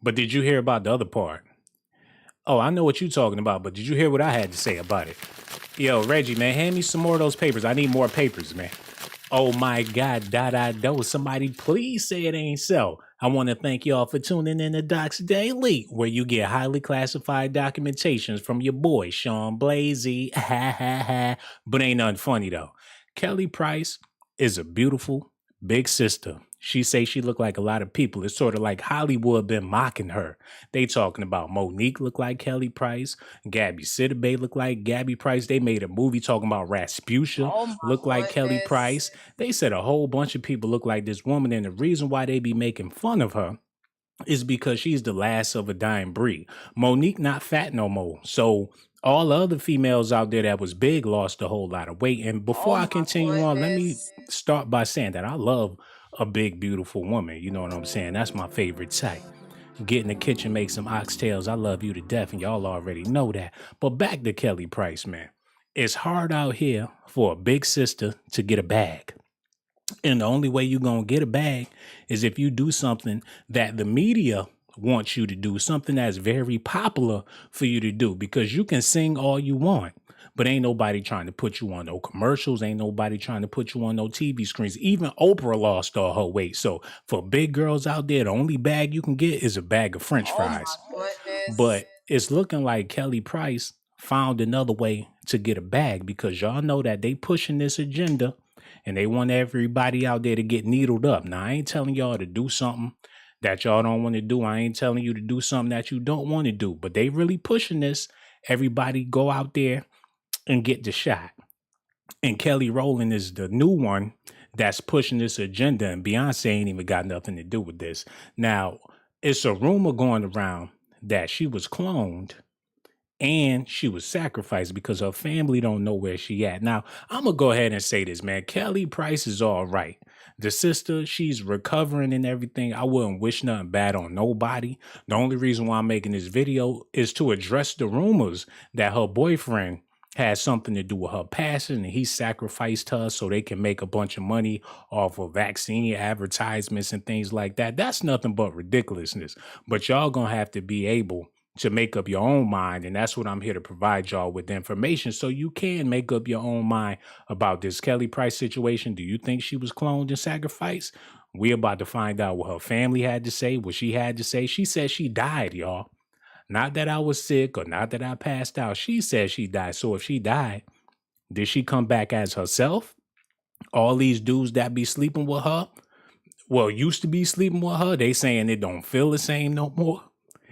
But did you hear about the other part? Oh, I know what you're talking about, but did you hear what I had to say about it? Yo, Reggie, man, hand me some more of those papers. I need more papers, man. Oh my God, do. Somebody please say it ain't so. I want to thank y'all for tuning in to Docs Daily, where you get highly classified documentations from your boy, Sean Blasey. Ha ha ha. But ain't nothing funny though. Kelly Price is a beautiful big sister. She say she look like a lot of people. It's sort of like Hollywood been mocking her. They talking about Monique look like Kelly Price. Gabby Sidibe look like Gabby Price. They made a movie talking about Rasputia Oh my look like Kelly goodness. Price. They said a whole bunch of people look like this woman, and the reason why they be making fun of her is because she's the last of a dying breed. Monique not fat no more. So all the other females out there that was big lost a whole lot of weight. And before Oh I my continue on, let me goodness. start by saying that I love a big, beautiful woman. You know what I'm saying? That's my favorite type. Get in the kitchen, make some oxtails. I love you to death, and y'all already know that. But back to Kelly Price, man. It's hard out here for a big sister to get a bag. And the only way you're going to get a bag is if you do something that the media wants you to do, something that's very popular for you to do, because you can sing all you want. But ain't nobody trying to put you on no commercials. Ain't nobody trying to put you on no TV screens. Even Oprah lost all her weight. So for big girls out there, the only bag you can get is a bag of French Oh my fries. goodness. But it's looking like Kelly Price found another way to get a bag, because y'all know that they pushing this agenda and they want everybody out there to get needled up. Now, I ain't telling y'all to do something that y'all don't want to do. I ain't telling you to do something that you don't want to do, but they really pushing this. Everybody go out there and get the shot. And Kelly Rowland is the new one that's pushing this agenda, and Beyonce ain't even got nothing to do with this. Now, it's a rumor going around that she was cloned and she was sacrificed because her family don't know where she at. Now, I'm gonna go ahead and say this, man. Kelly Price is all right. The sister, she's recovering and everything. I wouldn't wish nothing bad on nobody. The only reason why I'm making this video is to address the rumors that her boyfriend had something to do with her passing and he sacrificed her so they can make a bunch of money off of vaccine advertisements and things like that. That's nothing but ridiculousness. But y'all gonna have to be able to make up your own mind. And that's what I'm here to provide y'all with information so you can make up your own mind about this Kelly Price situation. Do you think she was cloned and sacrificed? We about to find out what her family had to say, what she had to say. She said she died, y'all. Not that I was sick or not that I passed out. She said she died. So if she died, did she come back as herself? All these dudes that be sleeping with her, well, used to be sleeping with her, they saying it don't feel the same no more.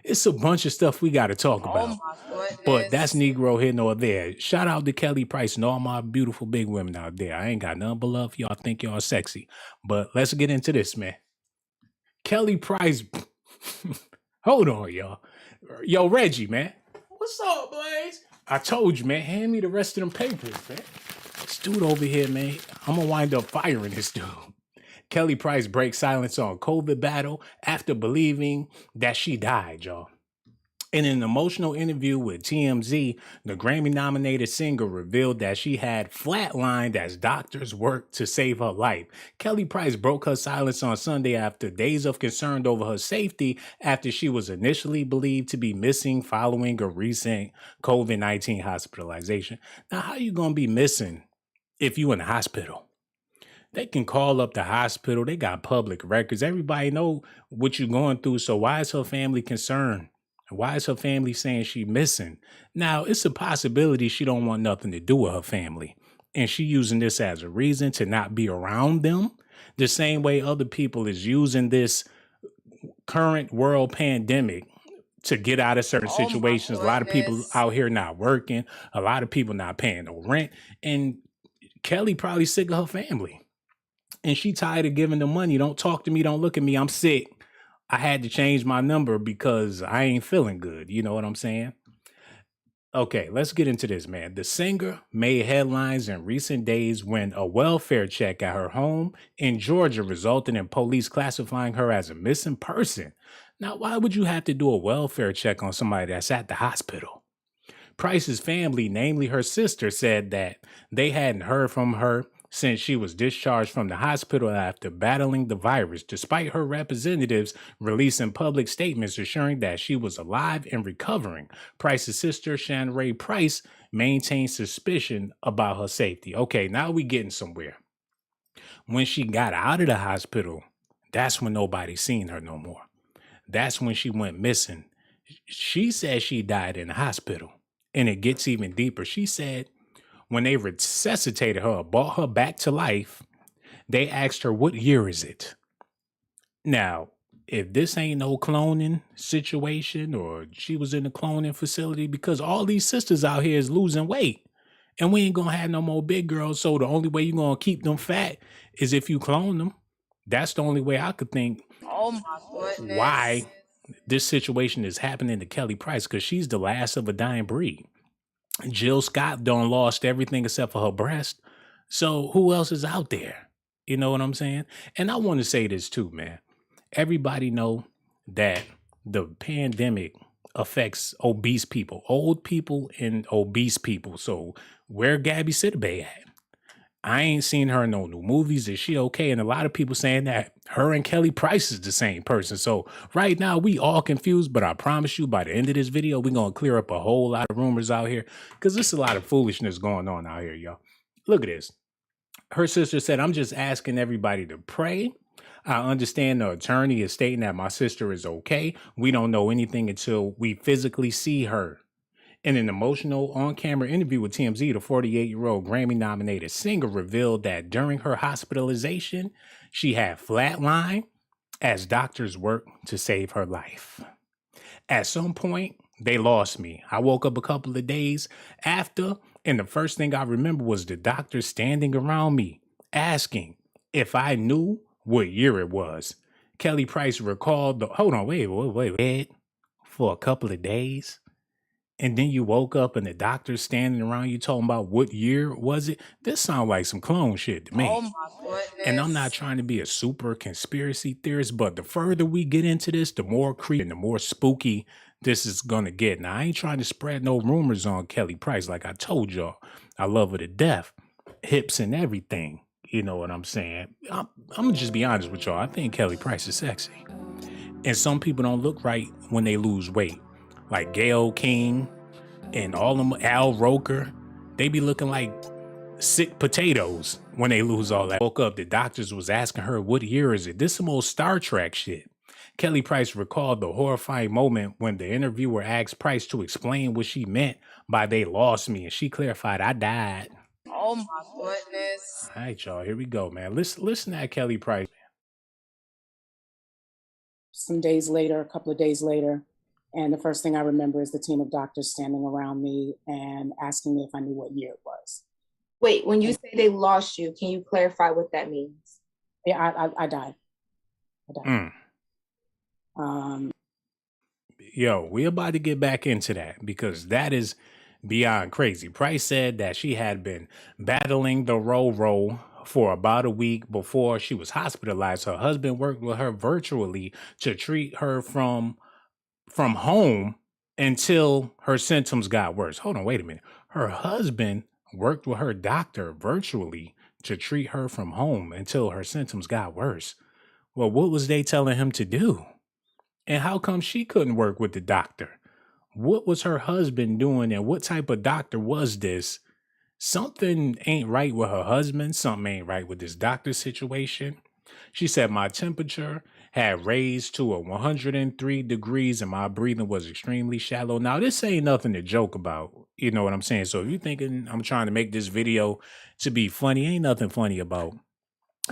It's a bunch of stuff we got to talk Oh about. my But that's goodness. Negro here nor there. Shout out to Kelly Price and all my beautiful big women out there. I ain't got nothing but love for y'all. Think y'all sexy. But let's get into this, man. Kelly Price. Hold on, y'all. Yo, Reggie, man. What's up, Blaze? I told you, man. Hand me the rest of them papers, man. This dude over here, man. I'm gonna wind up firing this dude. Kelly Price breaks silence on COVID battle after believing that she died, y'all. In an emotional interview with TMZ, the Grammy nominated singer revealed that she had flatlined as doctors worked to save her life. Kelly Price broke her silence on Sunday after days of concern over her safety after she was initially believed to be missing following a recent COVID-19 hospitalization. Now, how you going to be missing if you in the hospital? They can call up the hospital. They got public records. Everybody know what you're going through. So why is her family concerned? Why is her family saying she missing? Now, it's a possibility she don't want nothing to do with her family. And she using this as a reason to not be around them. The same way other people is using this current world pandemic to get out of certain Oh my situations. A lot of people goodness. out here not working. A lot of people not paying no rent. And Kelly probably sick of her family. And she tired of giving them money. Don't talk to me. Don't look at me. I'm sick. I had to change my number because I ain't feeling good. You know what I'm saying? Okay, let's get into this, man. The singer made headlines in recent days when a welfare check at her home in Georgia resulted in police classifying her as a missing person. Now, why would you have to do a welfare check on somebody that's at the hospital? Price's family, namely her sister, said that they hadn't heard from her since she was discharged from the hospital after battling the virus, despite her representatives releasing public statements assuring that she was alive and recovering. Price's sister, Shannon Ray Price, maintained suspicion about her safety. Okay, now we getting somewhere. When she got out of the hospital, that's when nobody seen her no more. That's when she went missing. She said she died in the hospital. And it gets even deeper. She said when they resuscitated her, brought her back to life, they asked her, what year is it? Now, if this ain't no cloning situation or she was in a cloning facility, because all these sisters out here is losing weight and we ain't gonna have no more big girls. So the only way you're gonna keep them fat is if you clone them. That's the only way I could think Oh my goodness. why this situation is happening to Kelly Price, because she's the last of a dying breed. Jill Scott done lost everything except for her breast. So who else is out there? You know what I'm saying? And I want to say this too, man. Everybody know that the pandemic affects obese people, old people and obese people. So where Gabby Sidibe at? I ain't seen her in no new movies. Is she okay? And a lot of people saying that her and Kelly Price is the same person. So right now we all confused, but I promise you by the end of this video, we're going to clear up a whole lot of rumors out here because there's a lot of foolishness going on out here, y'all. Look at this. Her sister said, I'm just asking everybody to pray. I understand the attorney is stating that my sister is okay. We don't know anything until we physically see her. In an emotional on-camera interview with TMZ, the 48-year-old Grammy-nominated singer revealed that during her hospitalization, she had flatline as doctors worked to save her life. At some point, they lost me. I woke up a couple of days after, and the first thing I remember was the doctor standing around me, asking if I knew what year it was. Kelly Price recalled the, hold on, wait, for a couple of days. And then you woke up and the doctor's standing around you talking about what year was it? This sounds like some clone shit to me. Oh my goodness. And I'm not trying to be a super conspiracy theorist, but the further we get into this, the more creepy and the more spooky this is going to get. Now, I ain't trying to spread no rumors on Kelly Price. Like I told y'all, I love her to death, hips and everything. You know what I'm saying? I'm going to just be honest with y'all. I think Kelly Price is sexy. And some people don't look right when they lose weight. Like Gayle King and all them Al Roker, they be looking like sick potatoes when they lose all that. Woke up, the doctors was asking her, what year is it? This is some old Star Trek shit. Kelly Price recalled the horrifying moment when the interviewer asked Price to explain what she meant by they lost me, and she clarified, I died. Oh my goodness. All right, y'all, here we go, man. Listen to that Kelly Price. Some days later, a couple of days later, and the first thing I remember is the team of doctors standing around me and asking me if I knew what year it was. Wait, when you say they lost you, can you clarify what that means? Yeah, I died. Yo, we about to get back into that because that is beyond crazy. Price said that she had been battling the Ro for about a week before she was hospitalized. Her husband worked with her virtually to treat her from home until her symptoms got worse. Hold on, wait a minute. Her husband worked with her doctor virtually to treat her from home until her symptoms got worse. Well, what was they telling him to do? And how come she couldn't work with the doctor? What was her husband doing and what type of doctor was this? Something ain't right with her husband. Something ain't right with this doctor situation. She said my temperature had raised to 103 degrees and my breathing was extremely shallow. Now, this ain't nothing to joke about. You know what I'm saying? So if you're thinking I'm trying to make this video to be funny, ain't nothing funny about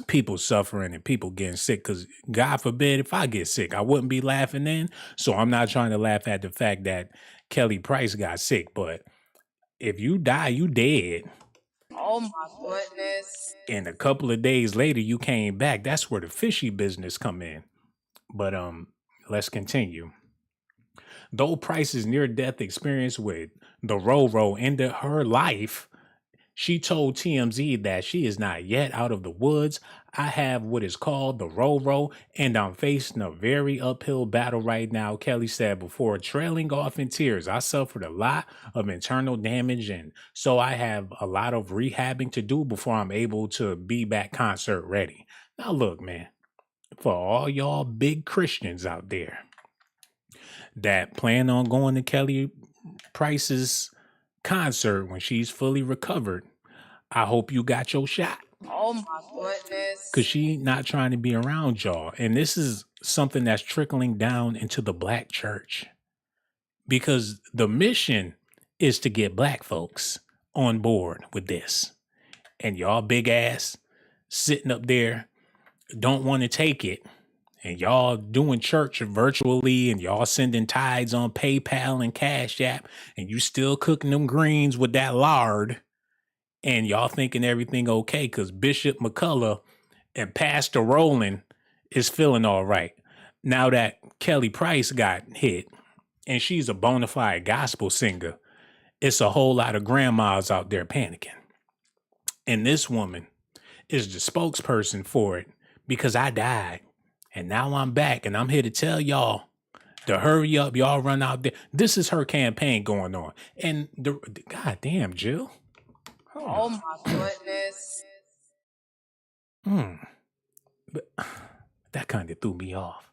people suffering and people getting sick, because God forbid if I get sick, I wouldn't be laughing then. So I'm not trying to laugh at the fact that Kelly Price got sick, but if you die, you dead. Oh my goodness. And a couple of days later, you came back. That's where the fishy business come in. But let's continue. Though Price's near-death experience with the Ro ended her life, She told TMZ that she is not yet out of the woods. I have what is called the Roro, and I'm facing a very uphill battle right now, Kelly said before trailing off in tears. I suffered a lot of internal damage, and so I have a lot of rehabbing to do before I'm able to be back concert ready. Now, look, man, for all y'all big Christians out there that plan on going to Kelly Price's concert when she's fully recovered, I hope you got your shot. Oh my goodness. Because she not trying to be around y'all. And this is something that's trickling down into the black church. Because the mission is to get black folks on board with this. And y'all big ass sitting up there don't want to take it. And y'all doing church virtually, and y'all sending tithes on PayPal and Cash App, and you still cooking them greens with that lard, and y'all thinking everything okay because Bishop McCullough and Pastor Rowland is feeling all right. Now that Kelly Price got hit, and she's a bona fide gospel singer, it's a whole lot of grandmas out there panicking. And this woman is the spokesperson for it because I died. And now I'm back, and I'm here to tell y'all to hurry up. Y'all run out there. This is her campaign going on. And God damn, Jill. Oh my goodness. But that kind of threw me off.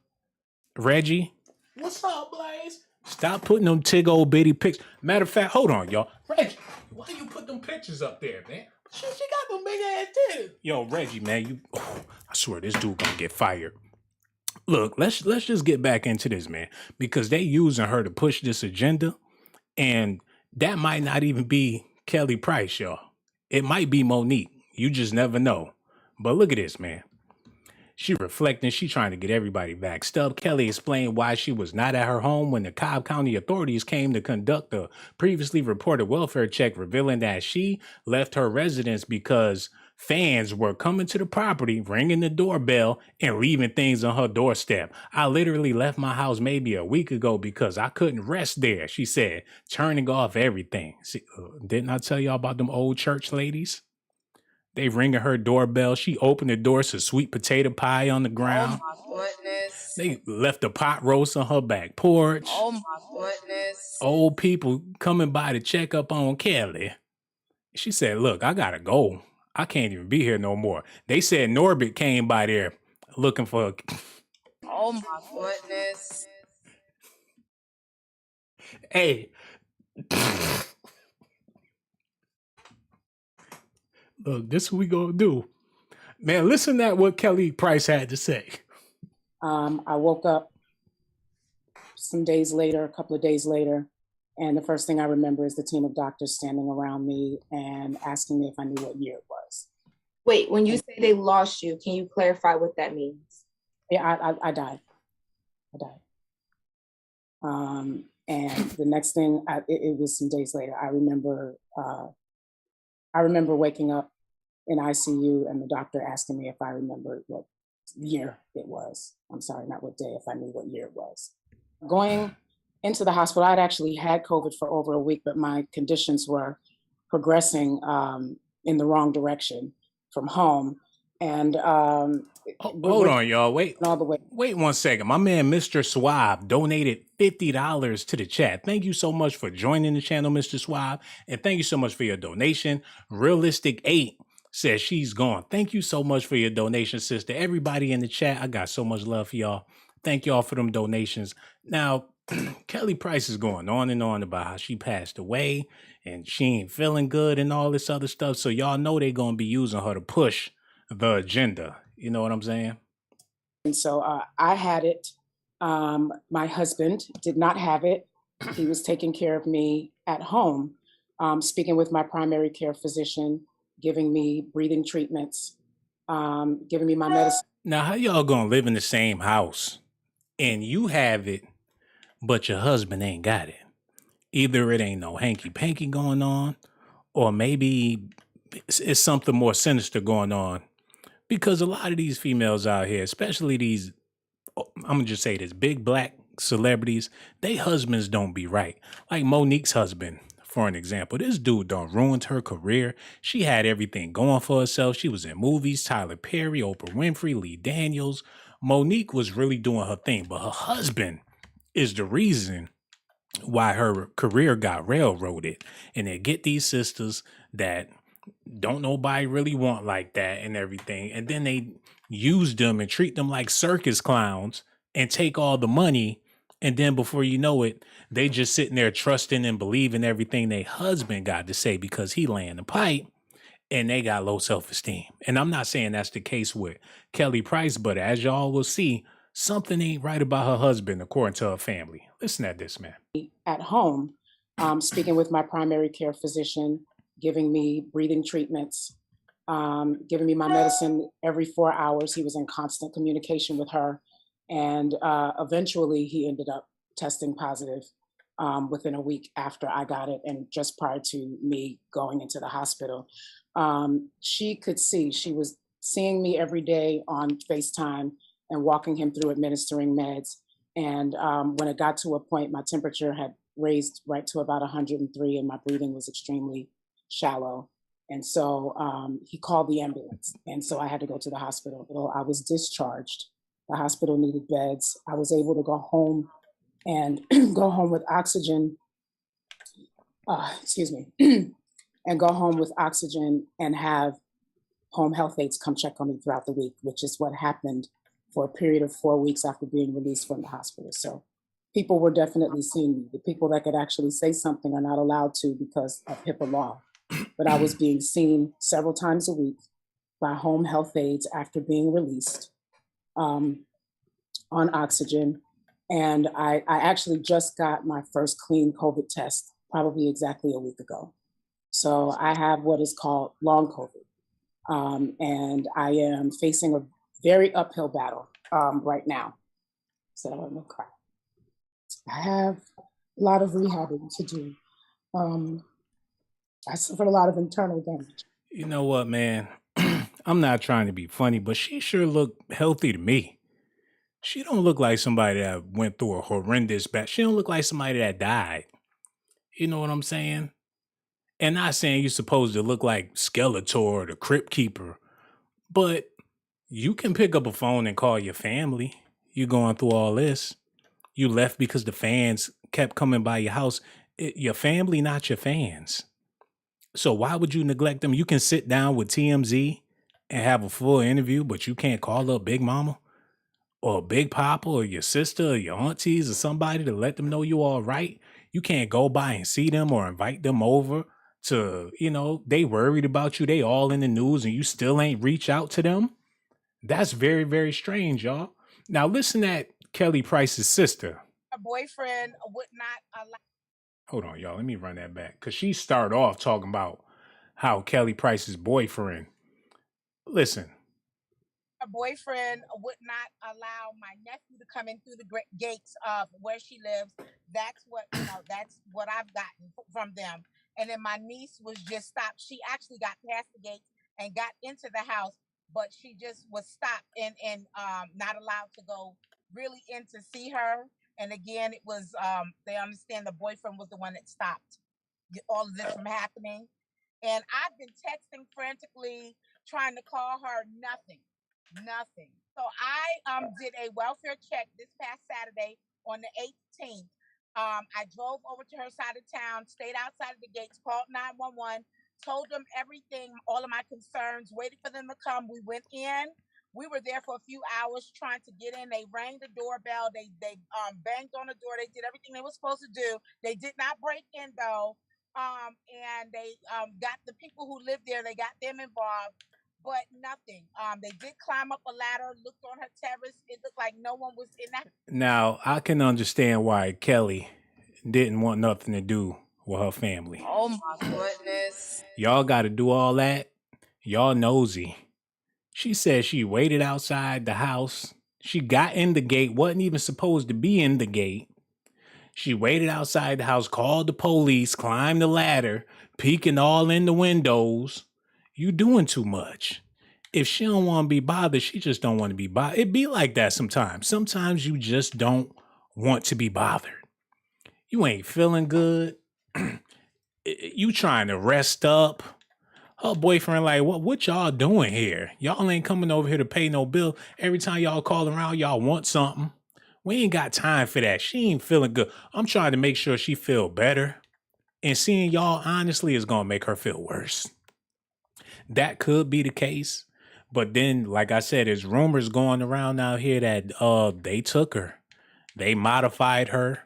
Reggie. What's up, Blaze? Stop putting them tig old bitty pictures. Matter of fact, hold on, y'all. Reggie, why you put them pictures up there, man? She got them big ass titties. Yo, Reggie, man, I swear this dude gonna get fired. Look, let's just get back into this, man, because they using her to push this agenda, and that might not even be Kelly Price, y'all. It might be Monique. You just never know. But look at this, man. She reflecting, she trying to get everybody back. Stub Kelly explained why she was not at her home when the Cobb County authorities came to conduct a previously reported welfare check, revealing that she left her residence because fans were coming to the property, ringing the doorbell, and leaving things on her doorstep. I literally left my house maybe a week ago because I couldn't rest there, she said, turning off everything. See, didn't I tell y'all about them old church ladies? They ringing her doorbell. She opened the door to sweet potato pie on the ground. Oh my goodness. They left a pot roast on her back porch. Oh my goodness. Old people coming by to check up on Kelly. She said, look, I gotta go. I can't even be here no more. They said Norbit came by there looking for... Oh my goodness. Hey. Look, this is what we gonna do. Man, listen to what Kelly Price had to say. I woke up a couple of days later, and the first thing I remember is the team of doctors standing around me and asking me if I knew what year it was. Wait, when you say they lost you, can you clarify what that means? Yeah, I died. And the next thing, it was some days later. I remember waking up in ICU and the doctor asking me if I remembered what year it was. I'm sorry, not what day, if I knew what year it was. Going into the hospital, I'd actually had COVID for over a week, but my conditions were progressing in the wrong direction from home. And hold on, y'all. Wait. all the way. Wait 1 second. My man, Mr. Swab, donated $50 to the chat. Thank you so much for joining the channel, Mr. Swab. And thank you so much for your donation. Realistic 8 says she's gone. Thank you so much for your donation, sister. Everybody in the chat, I got so much love for y'all. Thank y'all for them donations. Now, Kelly Price is going on and on about how she passed away and she ain't feeling good and all this other stuff. So y'all know they're going to be using her to push the agenda. You know what I'm saying? And so I had it. My husband did not have it. He was taking care of me at home, speaking with my primary care physician, giving me breathing treatments, giving me my medicine. Now, how y'all going to live in the same house and you have it, but your husband ain't got it? Either it ain't no hanky-panky going on, or maybe it's something more sinister going on. Because a lot of these females out here, especially these, I'm going to just say this, big black celebrities, they husbands don't be right. Like Monique's husband, for an example. This dude done ruined her career. She had everything going for herself. She was in movies, Tyler Perry, Oprah Winfrey, Lee Daniels. Monique was really doing her thing, but her husband is the reason why her career got railroaded. And they get these sisters that don't nobody really want like that and everything. And then they use them and treat them like circus clowns and take all the money. And then before you know it, they just sitting there trusting and believing everything their husband got to say because he laying the pipe and they got low self-esteem. And I'm not saying that's the case with Kelly Price, but as y'all will see, something ain't right about her husband according to her family. Listen at this, man. At home, speaking with my primary care physician, giving me breathing treatments, giving me my medicine every 4 hours. He was in constant communication with her. And eventually he ended up testing positive within a week after I got it and just prior to me going into the hospital. She could see, she was seeing me every day on FaceTime and walking him through administering meds. And when it got to a point, my temperature had raised right to about 103 and my breathing was extremely shallow. And so he called the ambulance. And so I had to go to the hospital. Well, I was discharged. The hospital needed beds. I was able to go home and go home with oxygen, and go home with oxygen and have home health aides come check on me throughout the week, which is what happened for a period of 4 weeks after being released from the hospital. So people were definitely seeing me. The people that could actually say something are not allowed to because of HIPAA law. But I was being seen several times a week by home health aides after being released on oxygen. And I actually just got my first clean COVID test probably exactly a week ago. So I have what is called long COVID. And I am facing a very uphill battle right now. So I'm gonna cry. I have a lot of rehabbing to do. I suffered a lot of internal damage. You know what, man? I'm not trying to be funny, but she sure looked healthy to me. She don't look like somebody that went through a horrendous battle. She don't look like somebody that died. You know what I'm saying? And not saying you're supposed to look like Skeletor or the Crypt Keeper, but you can pick up a phone and call your family. You going through all this. You left because the fans kept coming by your house. Your family, not your fans. So why would you neglect them? You can sit down with TMZ and have a full interview, but you can't call up Big Mama or Big Papa or your sister or your aunties or somebody to let them know you all right. You can't go by and see them or invite them over to, they worried about you. They all in the news and you still ain't reach out to them. That's very, very strange, y'all. Now listen at Kelly Price's sister. Her boyfriend would not allow. Hold on, y'all. Let me run that back. Because she started off talking about how Kelly Price's boyfriend. Listen. Her boyfriend would not allow my nephew to come in through the gates of where she lives. That's what, that's what I've gotten from them. And then my niece was just stopped. She actually got past the gates and got into the house, but she just was stopped and not allowed to go really in to see her. And again, it was, they understand the boyfriend was the one that stopped all of this from happening. And I've been texting frantically, trying to call her, nothing. So I did a welfare check this past Saturday on the 18th. I drove over to her side of town, stayed outside of the gates, called 911, told them everything, all of my concerns, waited for them to come. We went in. We were there for a few hours trying to get in. They rang the doorbell. They banged on the door. They did everything they were supposed to do. They did not break in though. And they got the people who lived there. They got them involved, but nothing. They did climb up a ladder, looked on her terrace. It looked like no one was in that. Now I can understand why Kelly didn't want nothing to do with her family. Oh my goodness! Y'all got to do all that. Y'all nosy. She said she waited outside the house. She got in the gate, wasn't even supposed to be in the gate. She waited outside the house, called the police, climbed the ladder, peeking all in the windows. You doing too much. If she don't want to be bothered, she just don't want to be bothered. It be like that sometimes. Sometimes you just don't want to be bothered. You ain't feeling good. You trying to rest up? Her boyfriend like, what y'all doing here? Y'all ain't coming over here to pay no bill. Every time y'all call around, y'all want something. We ain't got time for that. She ain't feeling good. I'm trying to make sure she feel better. And seeing y'all honestly is gonna make her feel worse. That could be the case. But then, like I said, there's rumors going around out here that they took her. They modified her.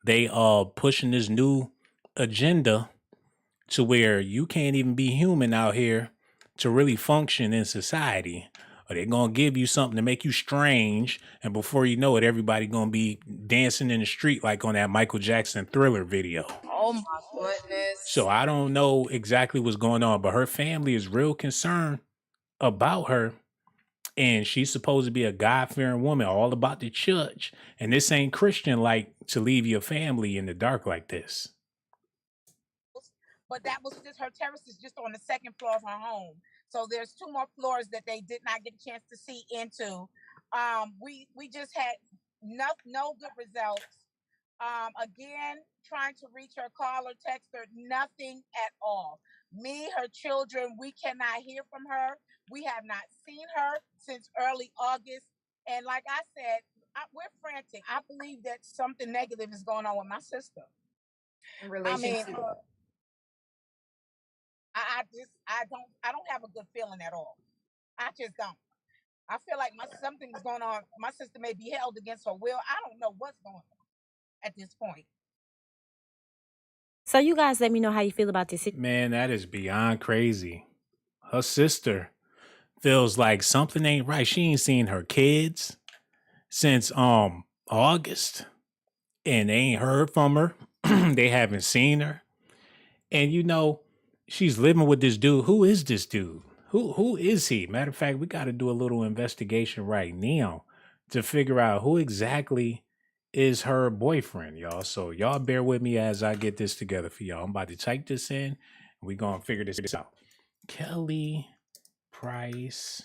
They pushing this new agenda to where you can't even be human out here to really function in society. Or they're gonna give you something to make you strange, and before you know it, everybody gonna be dancing in the street like on that Michael Jackson Thriller video. Oh my goodness. So I don't know exactly what's going on, but her family is real concerned about her. And she's supposed to be a God-fearing woman, all about the church. And this ain't Christian like to leave your family in the dark like this. But that was just her terrace is just on the second floor of her home. So there's 2 more floors that they did not get a chance to see into. We just had no good results. Again, trying to reach her, call or text her, nothing at all. Me, her children, we cannot hear from her. We have not seen her since early August. And like I said, we're frantic. I believe that something negative is going on with my sister. In relation to I don't have a good feeling at all. I just don't. I feel like something's going on. My sister may be held against her will. I don't know what's going on at this point. So you guys let me know how you feel about this. Man, that is beyond crazy. Her sister feels like something ain't right. She ain't seen her kids since August, and they ain't heard from her. They haven't seen her. And you know, she's living with this dude. Who is this dude? Who is he? Matter of fact, we got to do a little investigation right now to figure out who exactly is her boyfriend, y'all. So y'all bear with me as I get this together for y'all. I'm about to type this in, and we're going to figure this out. Kelly Price,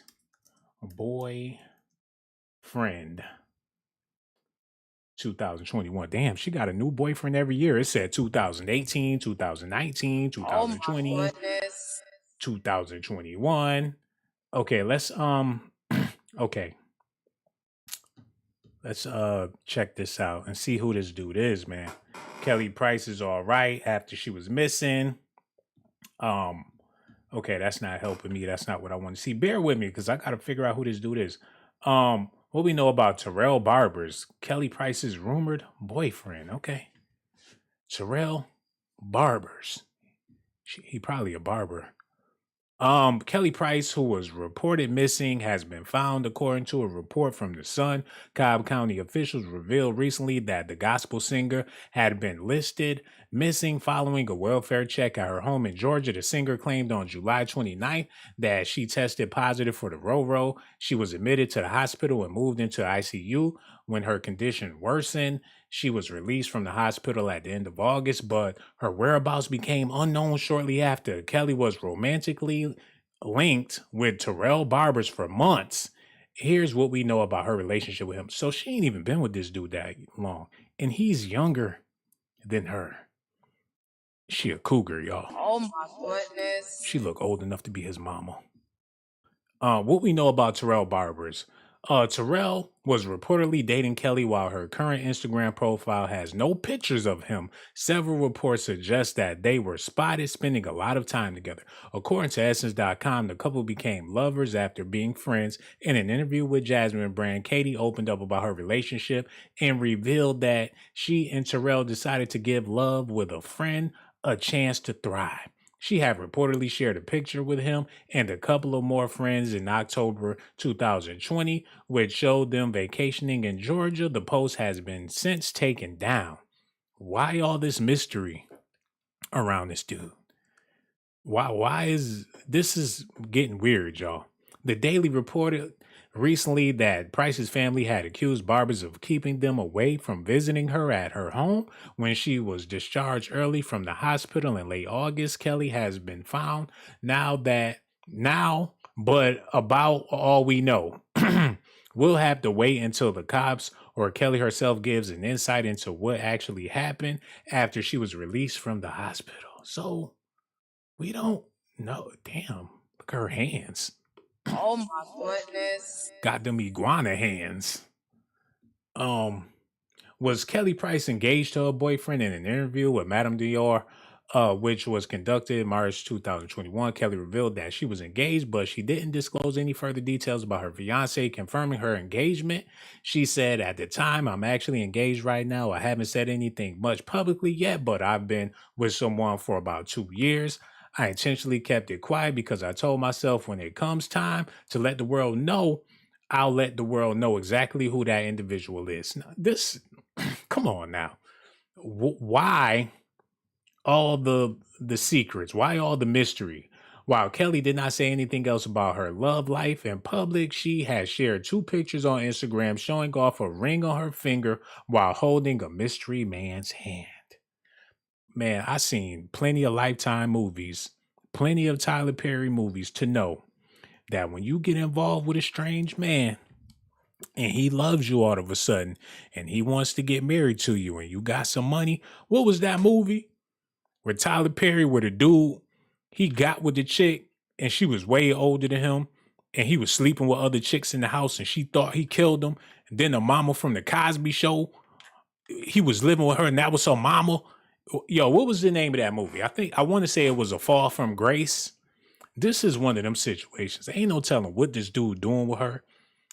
boyfriend, 2021. Damn, she got a new boyfriend every year. It said 2018, 2019, 2020, 2021. Okay, let's okay. Let's check this out and see who this dude is, man. Kelly Price is all right after she was missing. Okay, that's not helping me. That's not what I want to see. Bear with me because I gotta figure out who this dude is. What we know about Terrell Barbers, Kelly Price's rumored boyfriend. Okay. Terrell Barbers. He probably a barber. Kelly Price, who was reported missing, has been found, according to a report from The Sun. Cobb County officials revealed recently that the gospel singer had been listed missing following a welfare check at her home in Georgia. The singer claimed on July 29th that she tested positive for the Roro. She was admitted to the hospital and moved into ICU. When her condition worsened, she was released from the hospital at the end of August, but her whereabouts became unknown shortly after. Kelly was romantically linked with Terrell Barbers for months. Here's what we know about her relationship with him. So she ain't even been with this dude that long, and he's younger than her. She a cougar, y'all. oh my goodness. She look old enough to be his mama. What we know about Terrell Barbers. Terrell was reportedly dating Kelly while her current Instagram profile has no pictures of him. Several reports suggest that they were spotted spending a lot of time together. According to Essence.com, the couple became lovers after being friends. In an interview with Jasmine Brand, Katie opened up about her relationship and revealed that she and Terrell decided to give love with a friend a chance to thrive. She had reportedly shared a picture with him and a couple of more friends in October 2020, which showed them vacationing in Georgia. The post has been since taken down. Why all this mystery around this dude? Why is this getting weird, y'all? The Daily reported recently that Price's family had accused Barbers of keeping them away from visiting her at her home when she was discharged early from the hospital in late August. Kelly has been found but about all we know. We'll have to wait until the cops or Kelly herself gives an insight into what actually happened after she was released from the hospital. So we don't know. Damn, look at her hands. Oh my goodness. Got them iguana hands. Was Kelly Price engaged to her boyfriend in an interview with Madame Dior, which was conducted in March 2021? Kelly revealed that she was engaged, but she didn't disclose any further details about her fiance, confirming her engagement. She said, "At the time, I'm actually engaged right now. I haven't said anything much publicly yet, but I've been with someone for about 2 years. I intentionally kept it quiet because I told myself when it comes time to let the world know, I'll let the world know exactly who that individual is." Now, this, come on now. Why all the secrets? Why all the mystery? While Kelly did not say anything else about her love life in public, she has shared 2 pictures on Instagram showing off a ring on her finger while holding a mystery man's hand. Man, I seen plenty of Lifetime movies, plenty of Tyler Perry movies to know that when you get involved with a strange man and he loves you all of a sudden and he wants to get married to you and you got some money. What was that movie where Tyler Perry, where the dude, he got with the chick and she was way older than him and he was sleeping with other chicks in the house and she thought he killed them. And then the mama from the Cosby Show, he was living with her and that was her mama. Yo, what was the name of that movie? I want to say it was A Fall from Grace. This is one of them situations. Ain't no telling what this dude doing with her.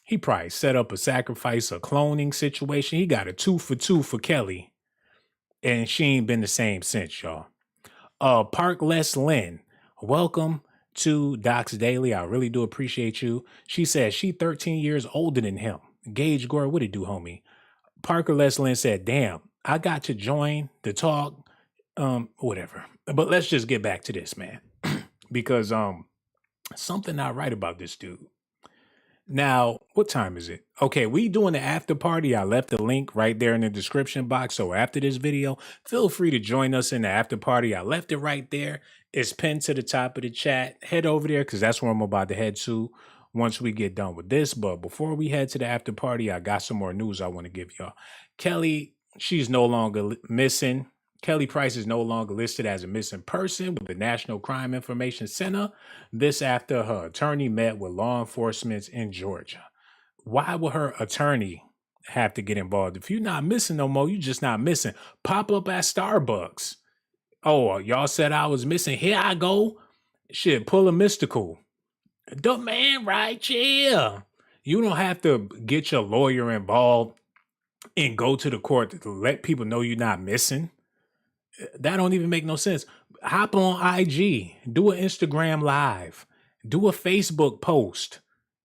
He probably set up a sacrifice, a cloning situation. He got a 2 for 2 for Kelly. And she ain't been the same since, y'all. Park Les Lynn, welcome to Docs Daily. I really do appreciate you. She says she 13 years older than him. Gage Gore, what it do, homie? Parker Les Lynn said, damn, I got to join the talk. Whatever. But let's just get back to this, man. Because something not right about this dude. Now, what time is it? Okay, we doing the after party. I left the link right there in the description box. So after this video, feel free to join us in the after party. I left it right there. It's pinned to the top of the chat. Head over there because that's where I'm about to head to once we get done with this. But before we head to the after party, I got some more news I want to give y'all. Kelly, she's no longer missing. Kelly Price is no longer listed as a missing person with the National Crime Information Center. This after her attorney met with law enforcement in Georgia. Why would her attorney have to get involved? If you're not missing no more, you're just not missing. Pop up at Starbucks. Oh, y'all said I was missing. Here I go. Shit, pull a mystical. The man right here. You don't have to get your lawyer involved and go to the court to let people know you're not missing. That don't even make no sense. Hop on IG, do an Instagram live, do a Facebook post.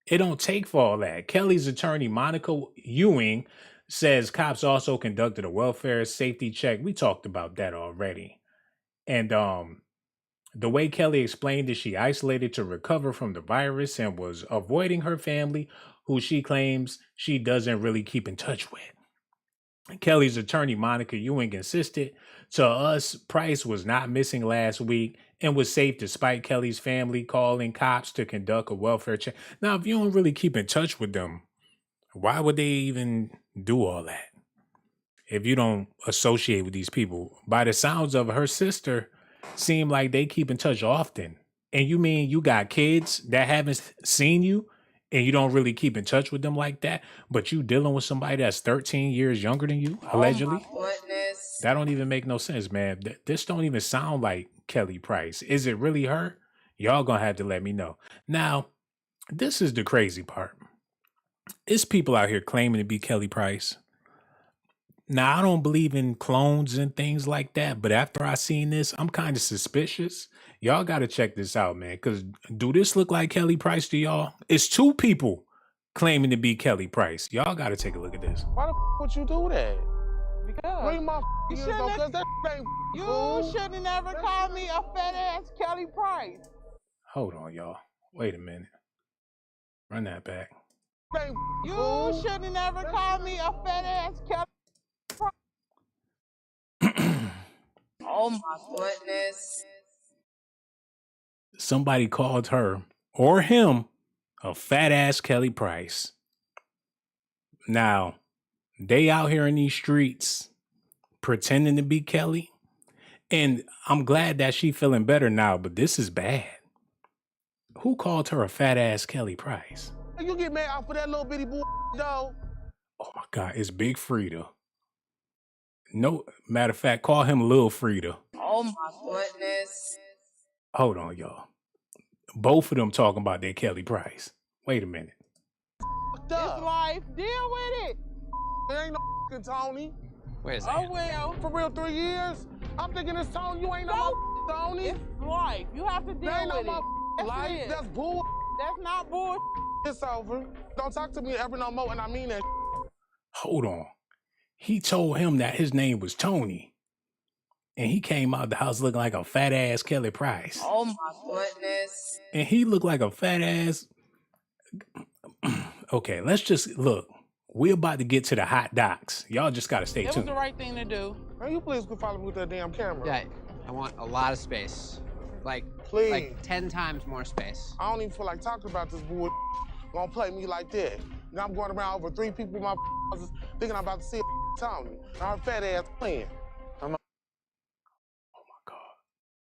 It don't take for all that. Kelly's attorney, Monica Ewing, says cops also conducted a welfare safety check. We talked about that already. And the way Kelly explained it, she isolated to recover from the virus and was avoiding her family, who she claims she doesn't really keep in touch with. Kelly's attorney, Monica Ewing, insisted to us Price was not missing last week and was safe despite Kelly's family calling cops to conduct a welfare check. Now, if you don't really keep in touch with them, why would they even do all that? If you don't associate with these people, by the sounds of her sister, seem like they keep in touch often. And you mean you got kids that haven't seen you and you don't really keep in touch with them like that, but you dealing with somebody that's 13 years younger than you, allegedly? Oh my goodness. That don't even make no sense, man. This don't even sound like Kelly Price. Is it really her? Y'all gonna have to let me know. Now, this is the crazy part. It's people out here claiming to be Kelly Price. Now, I don't believe in clones and things like that, but after I seen this, I'm kind of suspicious. Y'all got to check this out, man, because do this look like Kelly Price to y'all? It's 2 people claiming to be Kelly Price. Y'all got to take a look at this. Why the would you do that? Because Bring my you years though, shouldn't cause that ain't you cool. should have never called me a fat ass Kelly Price. Hold on, y'all. Wait a minute. Run that back. That ain't You cool. should have never called me a fat ass Kelly. Oh my goodness. Somebody called her or him a fat ass Kelly Price. Now, they out here in these streets pretending to be Kelly. And I'm glad that she feeling better now, but this is bad. Who called her a fat ass Kelly Price? You get mad off of that little bitty bull, though. Oh my God, it's Big Frida. No, matter of fact, call him Lil Frida. Oh my goodness. Hold on, y'all. Both of them talking about their Kelly Price. Wait a minute. It's life. Deal with it. There ain't no fucking Tony. Wait a Oh second. well. For real, 3 years? I'm thinking it's Tony. You ain't no Tony. It's life. You have to deal There ain't with no it. Yes, life. it is. That's bull. That's not bull. It's over. Don't talk to me ever no more, and I mean that. Hold on. He told him that his name was Tony. And he came out the house looking like a fat ass Kelly Price. Oh my goodness. And he looked like a fat ass. Okay, let's just look. We're about to get to the hot docs. Y'all just gotta stay It was tuned. the right thing to do. Man, you please could follow me with that damn camera. Yeah, I want a lot of space. Like Please. 10 times more space. I don't even feel like talking about this bull. Gonna play me like that. Now I'm going around over 3 people in my houses thinking I'm about to see Tony. Our fat ass playing.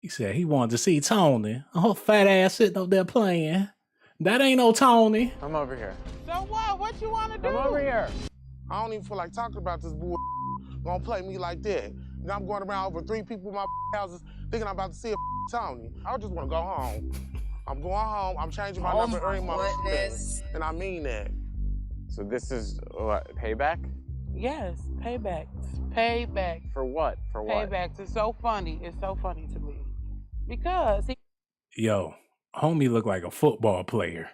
He said he wanted to see Tony. Her fat ass sitting up there playing. That ain't no Tony. I'm over here. So what? What you want to do? I'm over here. I don't even feel like talking about this bull. Gonna play me like that. Now I'm going around over 3 people in my houses thinking I'm about to see Tony. I just want to go home. I'm going home. I'm changing my number every month. Goodness. And I mean that. So this is what, payback? Yes, payback. Payback. For what? For what? Paybacks. It's so funny. It's so funny to me. Because he Yo, homie look like a football player.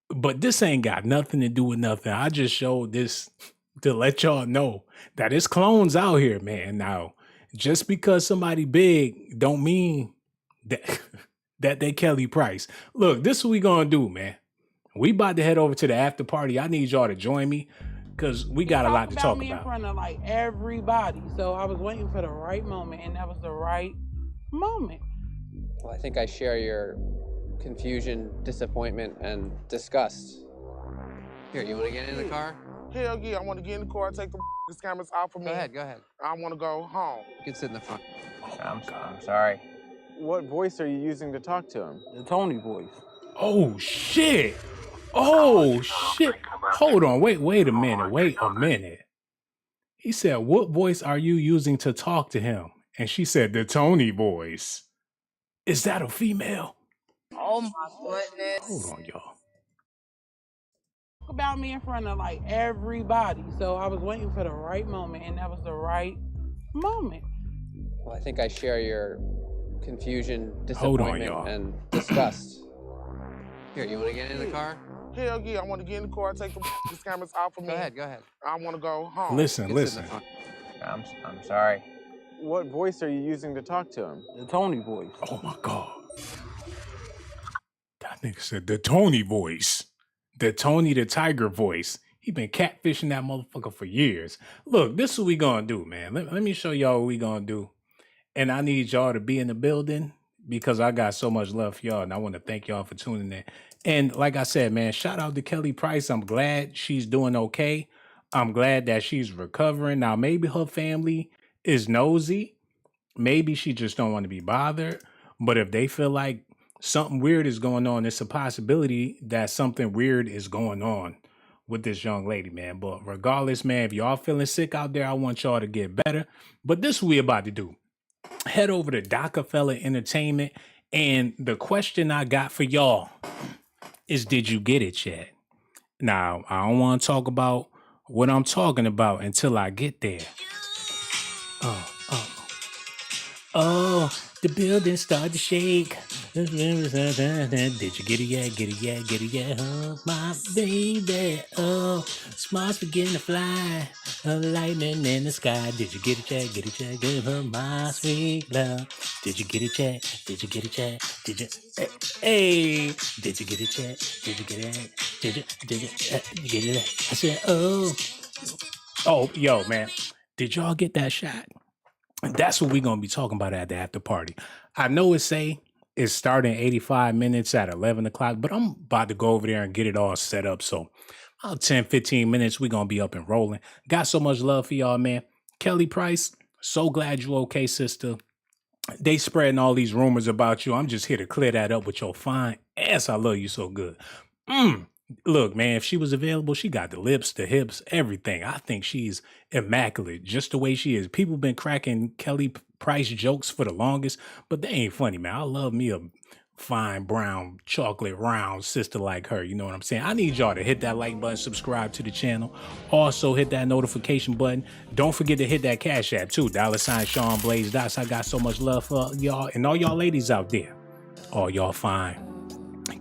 But this ain't got nothing to do with nothing. I just showed this to let y'all know that it's clones out here, man. Now, just because somebody big don't mean that that they Kelly Price. Look, this is what we gonna do, man. We about to head over to the after party. I need y'all to join me because we got a lot to talk me in about. front of like everybody. So I was waiting for the right moment, and that was the right moment. Well, I think I share your confusion, disappointment, and disgust. Here, you want to get in the car? Hell yeah, I want to get in the car, take the cameras off of me. Go ahead, go ahead. I want to go home. You can sit in the front. I'm sorry. What voice are you using to talk to him? The Tony voice. Oh shit. Oh shit. Hold on. Wait a minute. Wait a minute. He said, what voice are you using to talk to him? And she said, the Tony voice. Is that a female? Oh my goodness. Hold on, y'all. About me in front of like everybody. So I was waiting for the right moment, and that was the right moment. Well, I think I share your confusion, Hold on, disappointment, y'all. and disgust. Here, you want to get in the car? Hell yeah, I want to get in the car, take the cameras off of me. Go ahead, go ahead. I want to go home. Listen, You can sit in listen. the front. I'm sorry. What voice are you using to talk to him? The Tony voice. Oh my God. That nigga said the Tony voice. The Tony the Tiger voice. He been catfishing that motherfucker for years. Look, this is what we gonna do, man. Let me show y'all what we gonna do. And I need y'all to be in the building because I got so much love for y'all. And I want to thank y'all for tuning in. And like I said, man, shout out to Kelly Price. I'm glad she's doing okay. I'm glad that she's recovering. Now, maybe her family is nosy. Maybe she just don't want to be bothered. But if they feel like something weird is going on, it's a possibility that something weird is going on with this young lady, man. But regardless, man, if y'all feeling sick out there, I want y'all to get better. But this is what we about to do. Head over to Dockefeller Entertainment. And the question I got for y'all is, did you get it yet? Now, I don't want to talk about what I'm talking about until I get there. Oh, the building started to shake. Did you get it yet? Get it yet? Get it yet? Oh, my baby. Oh, smarts begin to fly. Lightning in the sky. Did you get it yet? Get it yet? Give her my sweet love. Did you get it yet? Did you get it yet? Did you? Hey, did you get it yet? Did you get it? Did you get it? I said, oh, yo, man. Did y'all get that shot? That's what we're going to be talking about at the after party. I know it's starting 85 minutes at 11 o'clock, but I'm about to go over there and get it all set up. So about 10, 15 minutes, we're going to be up and rolling. Got so much love for y'all, man. Kelly Price, So glad you okay, sister. They spreading all these rumors about you. I'm just here to clear that up with your fine ass. I love you so good. Look, man, if she was available, she got the lips, the hips, everything. I think she's immaculate, just the way she is. People been cracking Kelly Price jokes for the longest, but they ain't funny, man. I love me a fine brown chocolate round sister like her. You know what I'm saying? I need y'all to hit that like button, subscribe to the channel. Also hit that notification button. Don't forget to hit that Cash App too. $ Sean Blaze Dots. I got so much love for y'all and all y'all ladies out there. All y'all fine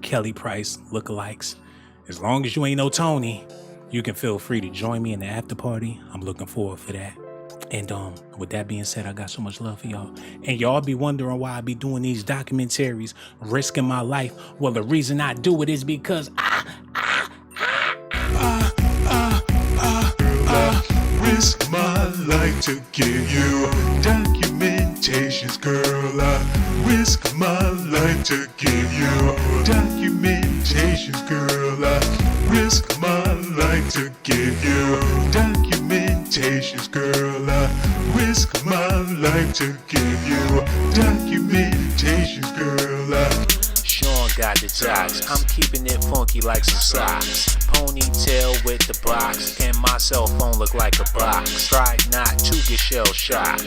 Kelly Price lookalikes. As long as you ain't no Tony, you can feel free to join me in the after party. I'm looking forward for that. And with that being said, I got so much love for y'all. And y'all be wondering why I be doing these documentaries, risking my life. Well, the reason I do it is because I risk my life to give you documentations, girl. I risk my life to give you documentations, girl. I risk my life to give you documentations, girl. I risk my life to give you documentations, girl. Sean got the jocks. I'm keeping it funky like some socks. Ponytail with the box, and my cell phone look like a box. Try not to get shell shocked.